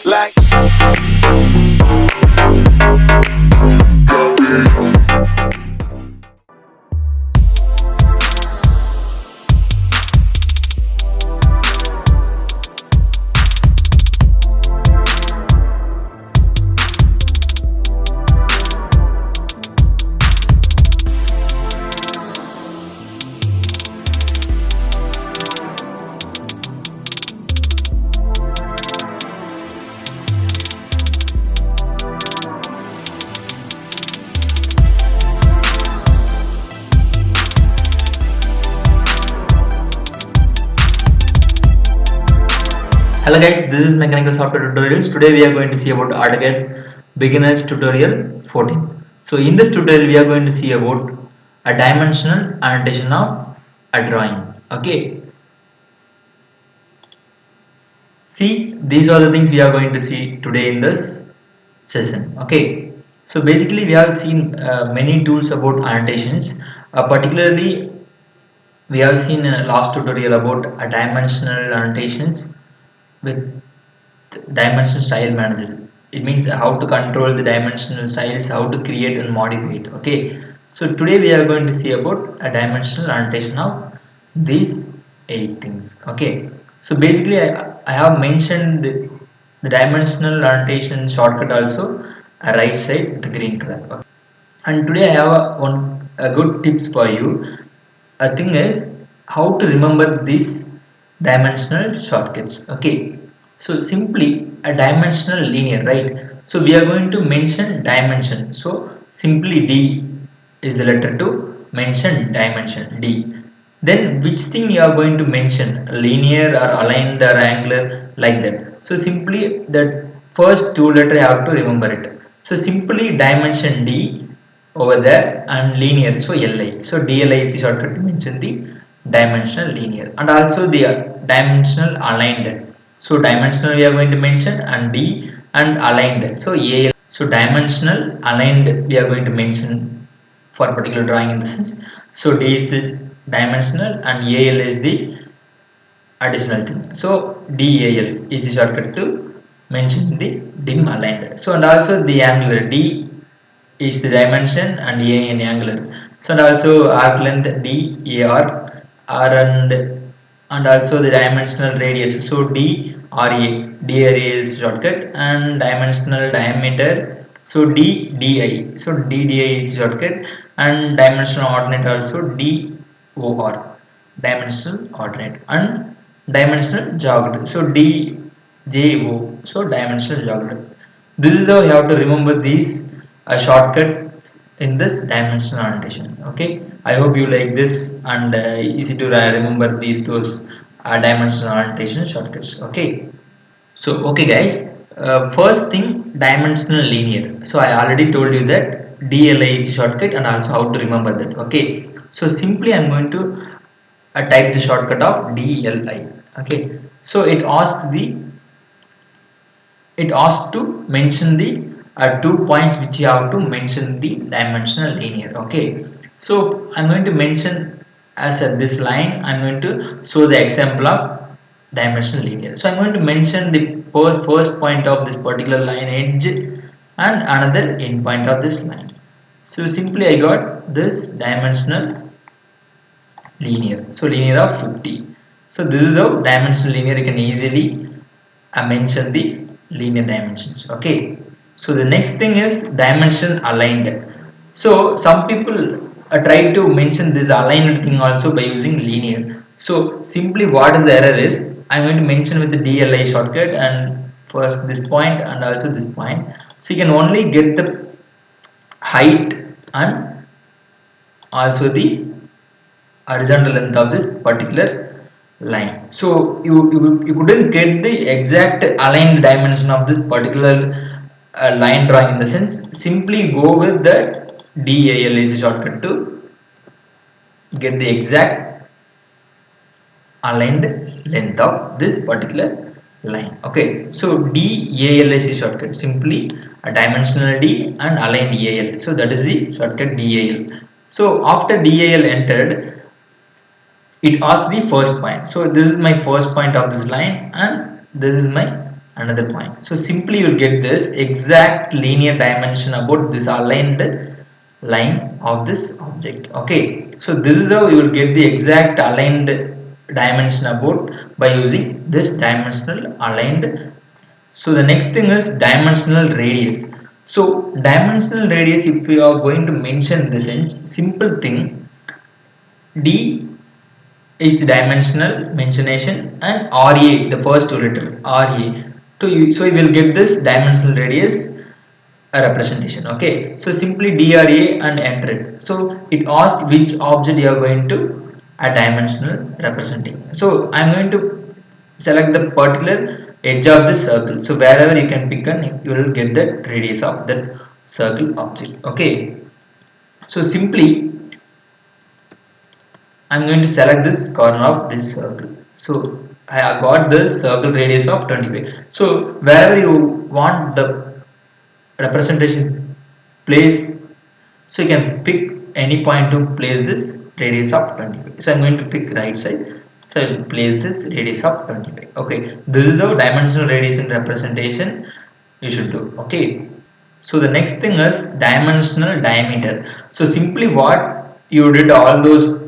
Like Hello guys, this is Mechanical Software Tutorials. Today we are going to see about AutoCAD Beginners Tutorial 14. So in this tutorial we are going to see about a dimensional annotation of a drawing. Okay. See, these are the things we are going to see today in this session. Okay. So basically we have seen many tools about annotations. Particularly we have seen in a last tutorial about a dimensional annotations with dimension style manager. It means how to control the dimensional styles, how to create and modify it. Okay, so today we are going to see about a dimensional annotation of these 8 things. Okay, so basically I have mentioned the dimensional annotation shortcut also right side the green color. Okay. And today I have a good tips for you. A thing is how to remember these dimensional shortcuts. Okay, so simply a dimensional linear, right? So we are going to mention dimension. So simply D is the letter to mention dimension D. Then which thing you are going to mention, linear or aligned or angular, like that. So simply that first 2 letter you have to remember it. So simply dimension D over there and linear, so Li. So DLI is the shortcut to mention the dimensional linear, and also the dimensional aligned. So dimensional we are going to mention and D, and aligned, so AL. So dimensional aligned we are going to mention for particular drawing in the sense. So D is the dimensional and AL is the additional thing. So DAL is the shortcut to mention the dim aligned. So and also the angular, D is the dimension and A in angular. So and also arc length D AR R and also the dimensional radius. So D RA, D area is shortcut, and dimensional diameter. So D DI. So D DI is shortcut, and dimensional ordinate also D OR, dimensional ordinate, and dimensional jogged. So D JO. So dimensional jogged. This is how you have to remember these shortcuts in this dimensional annotation. Okay, I hope you like this, and easy to remember those dimensional annotation shortcuts. Okay, so okay guys, first thing, dimensional linear. So I already told you that DLI is the shortcut and also how to remember that. Okay, so simply I'm going to type the shortcut of DLI. Okay, so it asks to mention the 2 points which you have to mention the dimensional linear. Okay, so I'm going to mention as this line, I'm going to show the example of dimensional linear. So I'm going to mention the first point of this particular line edge and another end point of this line. So simply I got this dimensional linear, so linear of 50. So this is how dimensional linear you can easily mention the linear dimensions. Okay, so the next thing is dimension aligned. So some people try to mention this aligned thing also by using linear. So simply what is the error is, I'm going to mention with the DLI shortcut and first this point and also this point. So you can only get the height and also the horizontal length of this particular line. So you couldn't get the exact aligned dimension of this particular line drawing in the sense. Simply go with the DAL is a shortcut to get the exact aligned length of this particular line. Okay, so DAL is the shortcut, simply a dimensional D and aligned AL. So that is the shortcut DAL. So after DAL entered, it asks the first point. So this is my first point of this line and this is my another point. So simply you will get this exact linear dimension about this aligned line of this object. Okay, so this is how you will get the exact aligned dimension about by using this dimensional aligned. So the next thing is dimensional radius. So dimensional radius, if we are going to mention this in simple thing, D is the dimensional mentionation and RA the first two letter RA. So you will get this dimensional radius representation. Okay, so simply DRA and enter it. So it asks which object you are going to a dimensional representing. So I am going to select the particular edge of the circle. So wherever you can pick and you will get the radius of that circle object. Okay, so simply I'm going to select this corner of this circle. So I got the circle radius of 25. So wherever you want the representation place, so you can pick any point to place this radius of 25. So I'm going to pick right side. So I will place this radius of 25. Okay, this is how dimensional radius in representation you should do. Okay, so the next thing is dimensional diameter. So simply what you did all those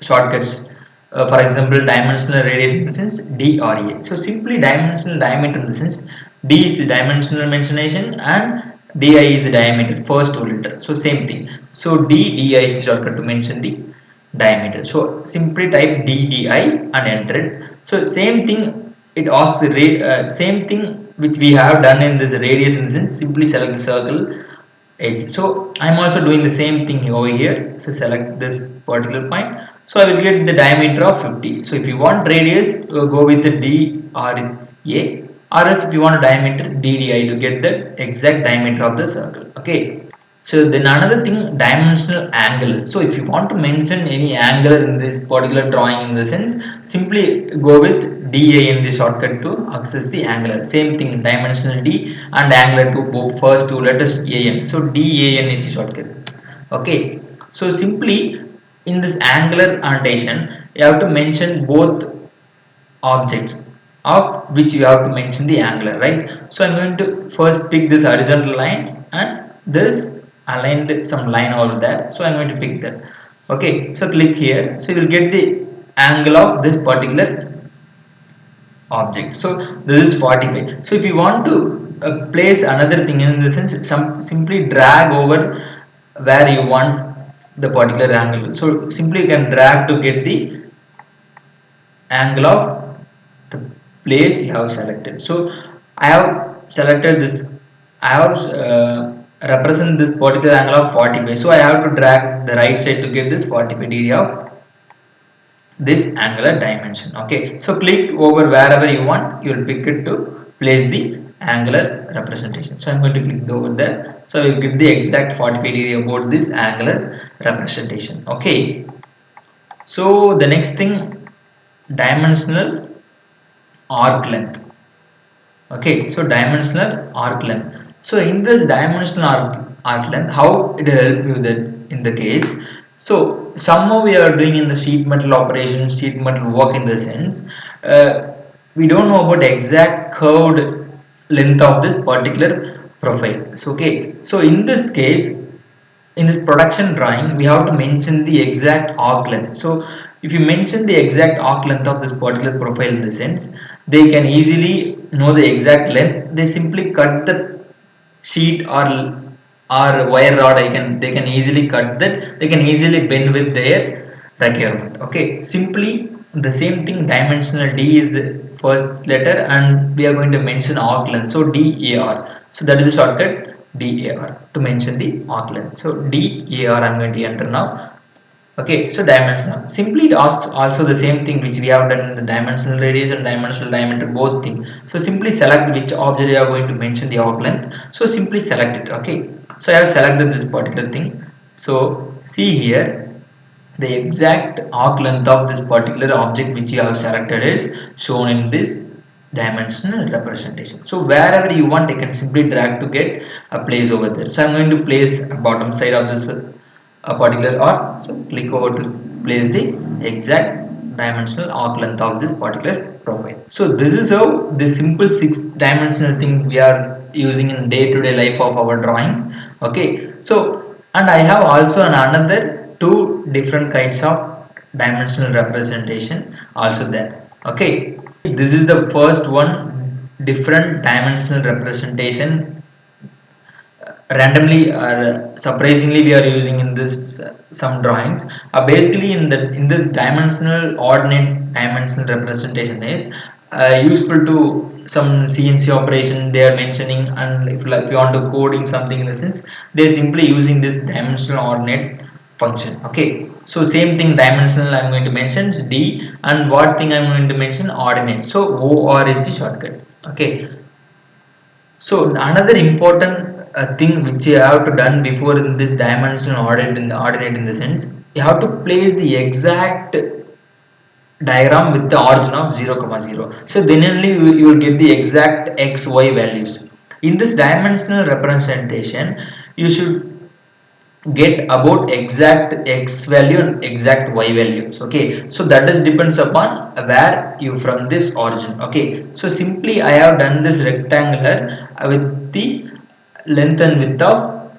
shortcuts, for example dimensional radius in the sense DRA. So simply dimensional diameter in the sense D is the dimensional mentionation and DI is the diameter first two letter. So same thing. So DI is the shortcut to mention the diameter. So simply type DDI and enter it. So same thing, it asks the same thing which we have done in this radius in the sense, simply select the circle edge. So I'm also doing the same thing over here. So select this particular point. So I will get the diameter of 50. So if you want radius, go with the DRA, or else if you want a diameter, DDI, to get the exact diameter of the circle. Okay. So then another thing, dimensional angle. So if you want to mention any angle in this particular drawing in the sense, simply go with DA in the shortcut to access the angular. Same thing, dimensional D and angular to both first two letters AN. So DAN is the shortcut. Okay. So simply in this angular annotation, you have to mention both objects of which you have to mention the angular, right? So I'm going to first pick this horizontal line and this aligned some line over there. So I'm going to pick that. Okay, so click here. So you will get the angle of this particular object. So this is 45. So if you want to place another thing in the sense, simply drag over where you want the particular angle. So simply you can drag to get the angle of the place you have selected. So I have selected this, I have represent this particular angle of 45. So I have to drag the right side to get this 45 degree of this angular dimension. Okay, so click over wherever you want, you will pick it to place the angular representation. So I'm going to click over there. So I will give the exact 45 degree about this angular representation. Okay, so the next thing, dimensional arc length. Okay, so dimensional arc length. So in this dimensional arc length, how it will help you that in the case, so somehow we are doing in the sheet metal operations, sheet metal work in the sense, we don't know about the exact curved length of this particular profile. So okay, so in this case, in this production drawing, we have to mention the exact arc length. So if you mention the exact arc length of this particular profile in the sense, they can easily know the exact length. They simply cut the sheet or wire rod. They can easily cut that. They can easily bend with their requirement. Okay, simply the same thing. Dimensional D is the first letter, and we are going to mention arc length. So DAR. So that is the shortcut DAR to mention the arc length. So DAR I'm going to enter now. Okay, so dimensional. Simply it asks also the same thing which we have done in the dimensional radius and dimensional diameter, both things. So simply select which object you are going to mention the arc length. So simply select it. Okay, so I have selected this particular thing. So see here, the exact arc length of this particular object which you have selected is shown in this dimensional representation. So wherever you want, you can simply drag to get a place over there. So I'm going to place a bottom side of this a particular arc. So click over to place the exact dimensional arc length of this particular profile. So this is how the simple 6-dimensional thing we are using in day-to-day life of our drawing. Okay, so and I have also another two different kinds of dimensional representation also there. Okay, this is the first one, different dimensional representation randomly or surprisingly we are using in this some drawings. Basically in this dimensional ordinate dimensional representation is useful to some CNC operation they are mentioning, and if like you want to coding something in the sense they are simply using this dimensional ordinate function. Okay, so same thing, dimensional I'm going to mention is D, and what thing I'm going to mention, ordinate. So OR is the shortcut. Okay, so another important thing which you have to done before in this dimensional ordinate in the sense, you have to place the exact diagram with the origin of 0 comma 0. So then only you will get the exact x y values. In this dimensional representation you should get about exact x value and exact y values. Okay, so that is depends upon where you from this origin. Okay, so simply I have done this rectangular with the length and width of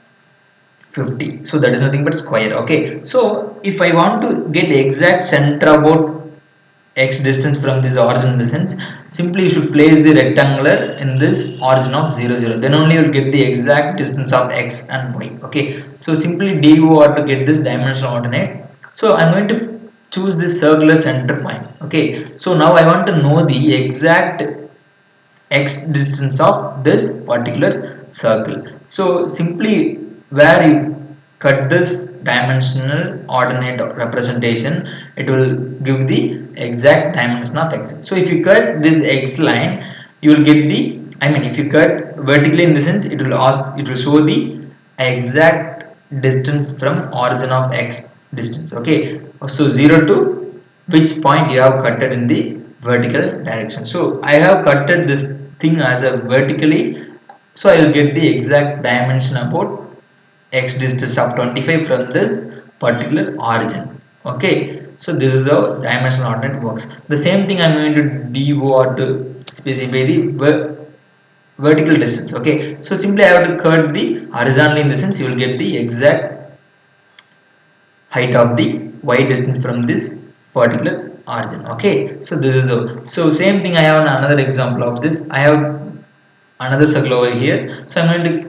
50, so that is nothing but square. Okay, so if I want to get exact center about x distance from this origin in the sense, simply you should place the rectangular in this origin of 0 0, then only you will get the exact distance of x and y. Okay, so simply do or to get this dimensional ordinate. So I'm going to choose this circular center point. Okay, so now I want to know the exact x distance of this particular circle. So simply where you cut this dimensional ordinate representation, it will give the exact dimension of x. So if you cut this x line, you will get the, I mean if you cut vertically in the sense, it will show the exact distance from origin of x distance. Okay, so 0 to which point you have cut it in the vertical direction. So I have cutted this thing as a vertically, so I will get the exact dimension about x distance of 25 from this particular origin. Okay, so this is how dimensional ordinate works. The same thing I'm going to do or to specify the vertical distance. Okay, so simply I have to cut the horizontally in the sense you will get the exact height of the y distance from this particular origin. Okay, so this is how. So same thing I have another example of this. I have another circle over here, so I'm going to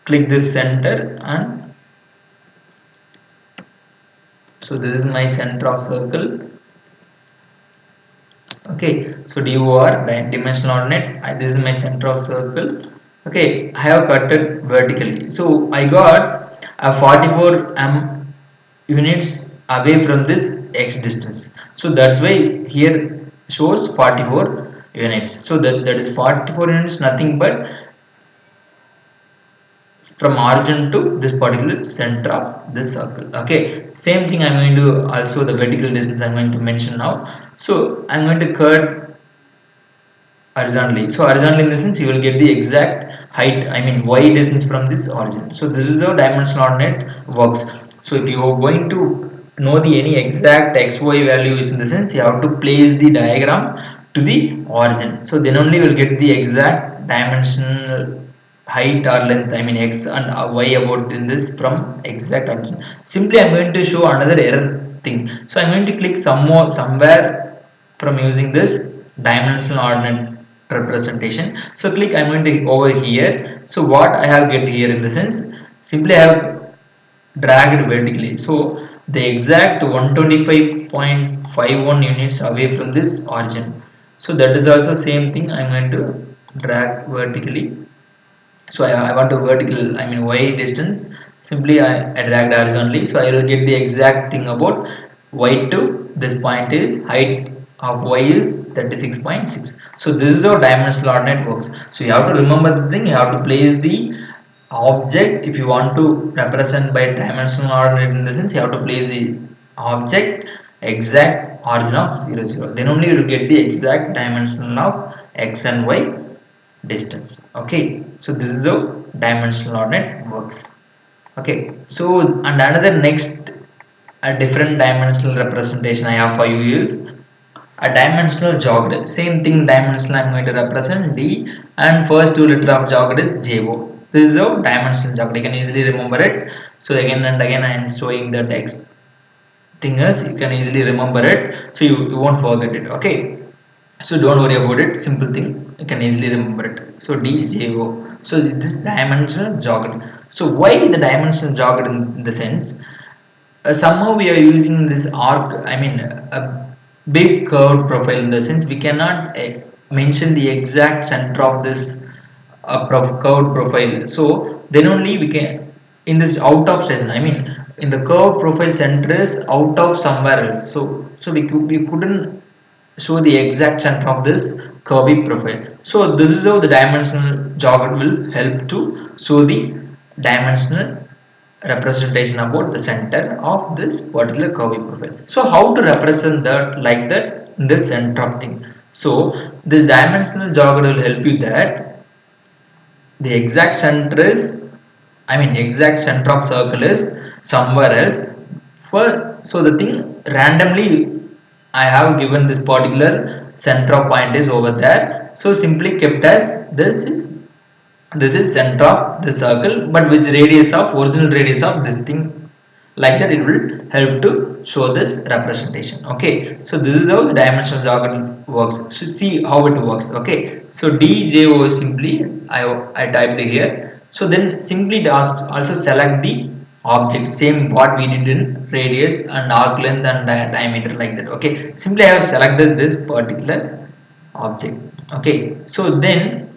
click this center, and so this is my center of circle. Okay, so DOR dimensional ordinate, this is my center of circle. Okay, I have cut it vertically, so I got a 44 units away from this x distance, so that's why here shows 44 units. So that is 44 units, nothing but from origin to this particular center of this circle. Okay, same thing I'm going to also the vertical distance I'm going to mention now. So I'm going to cut horizontally. So horizontally in the sense you will get the exact height, I mean y distance from this origin. So this is how dimensional ordinate works. So if you are going to know the any exact xy value is in the sense you have to place the diagram to the origin. So then only you will get the exact dimensional height or length, I mean x and y about in this from exact origin. Simply I'm going to show another error thing. So I'm going to click somewhere from using this dimensional ordinate representation. So click, I'm going to over here. So what I have get here in the sense, simply I have dragged vertically. So the exact 125.51 units away from this origin. So that is also same thing I'm going to drag vertically. So I want a vertical, I mean y distance, simply I dragged horizontally, so I will get the exact thing about y to this point is height of y is 36.6. So this is how dimensional ordinate works. So you have to remember the thing, you have to place the object. If you want to represent by dimensional ordinate in the sense, you have to place the object exact origin of 0 0, then only you will get the exact dimensional of x and y distance. Okay, so this is how dimensional ordinate works. Okay, so and another next a different dimensional representation I have for you is a dimensional jogged. Same thing, dimensional I'm going to represent D, and first two letter of jogged is JO. This is how dimensional jogged. You can easily remember it. So again and again I am showing the text thing is you can easily remember it, so you won't forget it. Okay, so don't worry about it, simple thing, you can easily remember it. So DJO, so this dimensional jogged. So why the dimensional jogged in the sense, somehow we are using this arc, I mean a big curved profile, in the sense we cannot mention the exact center of this curved profile. So then only we can, in this out of station, I mean in the curved profile center is out of somewhere else. So we couldn't show the exact center of this curvy profile. So this is how the dimensional jogger will help to show the dimensional representation about the center of this particular curvy profile. So how to represent that like that in the center of thing? So this dimensional jogger will help you that the exact center is, I mean exact center of circle is somewhere else. So the thing randomly I have given this particular center of point is over there. So simply kept as this is center of the circle, but which radius of original radius of this thing, like that it will help to show this representation. Okay, so this is how the dimensional jargon works. So see how it works. Okay, so DJO is simply I typed here. So then simply also select the object, same what we did in radius and arc length and diameter, like that. Okay, simply I have selected this particular object. Okay, so then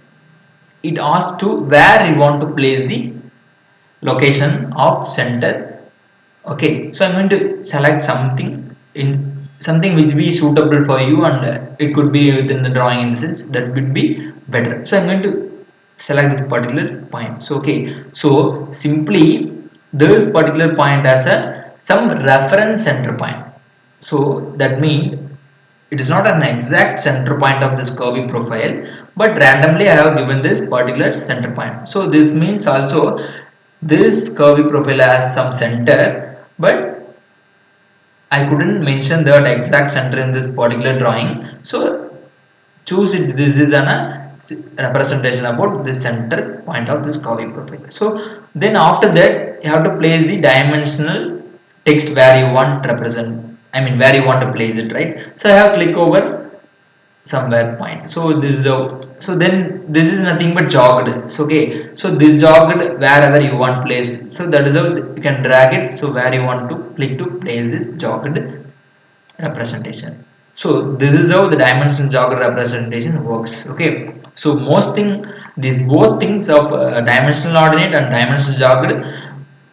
it asks to where you want to place the location of center. Okay, so I'm going to select something which be suitable for you, and it could be within the drawing, in the sense that would be better. So I'm going to select this particular point. So okay, so simply this particular point as a some reference center point. So that means it is not an exact center point of this curvy profile, but randomly I have given this particular center point. So this means also this curvy profile has some center, but I couldn't mention that exact center in this particular drawing. So choose it, this is an representation about this center point of this curvy profile. So then after that you have to place the dimensional text where you want to represent, I mean where you want to place it, right? So I have click over somewhere point. So this is so then this is nothing but jogged. So okay, so this jogged wherever you want placed. So that is how you can drag it. So where you want to click to place this jogged representation. So this is how the dimensional jogged representation works. Okay, so most thing, these both things of dimensional ordinate and dimensional jogged,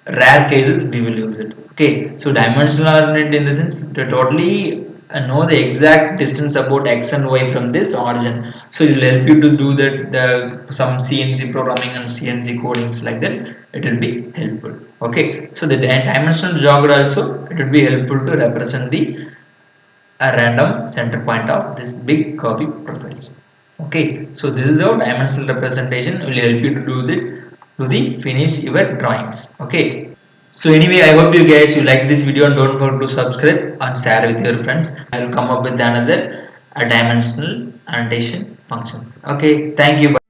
rare cases we will use it. Okay, so dimensional ordinate in the sense to totally know the exact distance about x and y from this origin. So it will help you to do that, the some CNC programming and CNC codings, like that it will be helpful. Okay, so the dimensional jogged also it will be helpful to represent the a random center point of this big curvy profiles. Okay, so this is how dimensional representation will help you to do the finish your drawings. Okay, so anyway, I hope you guys you like this video, and don't forget to subscribe and share with your friends. I will come up with another dimensional annotation functions. Okay, thank you. Bye.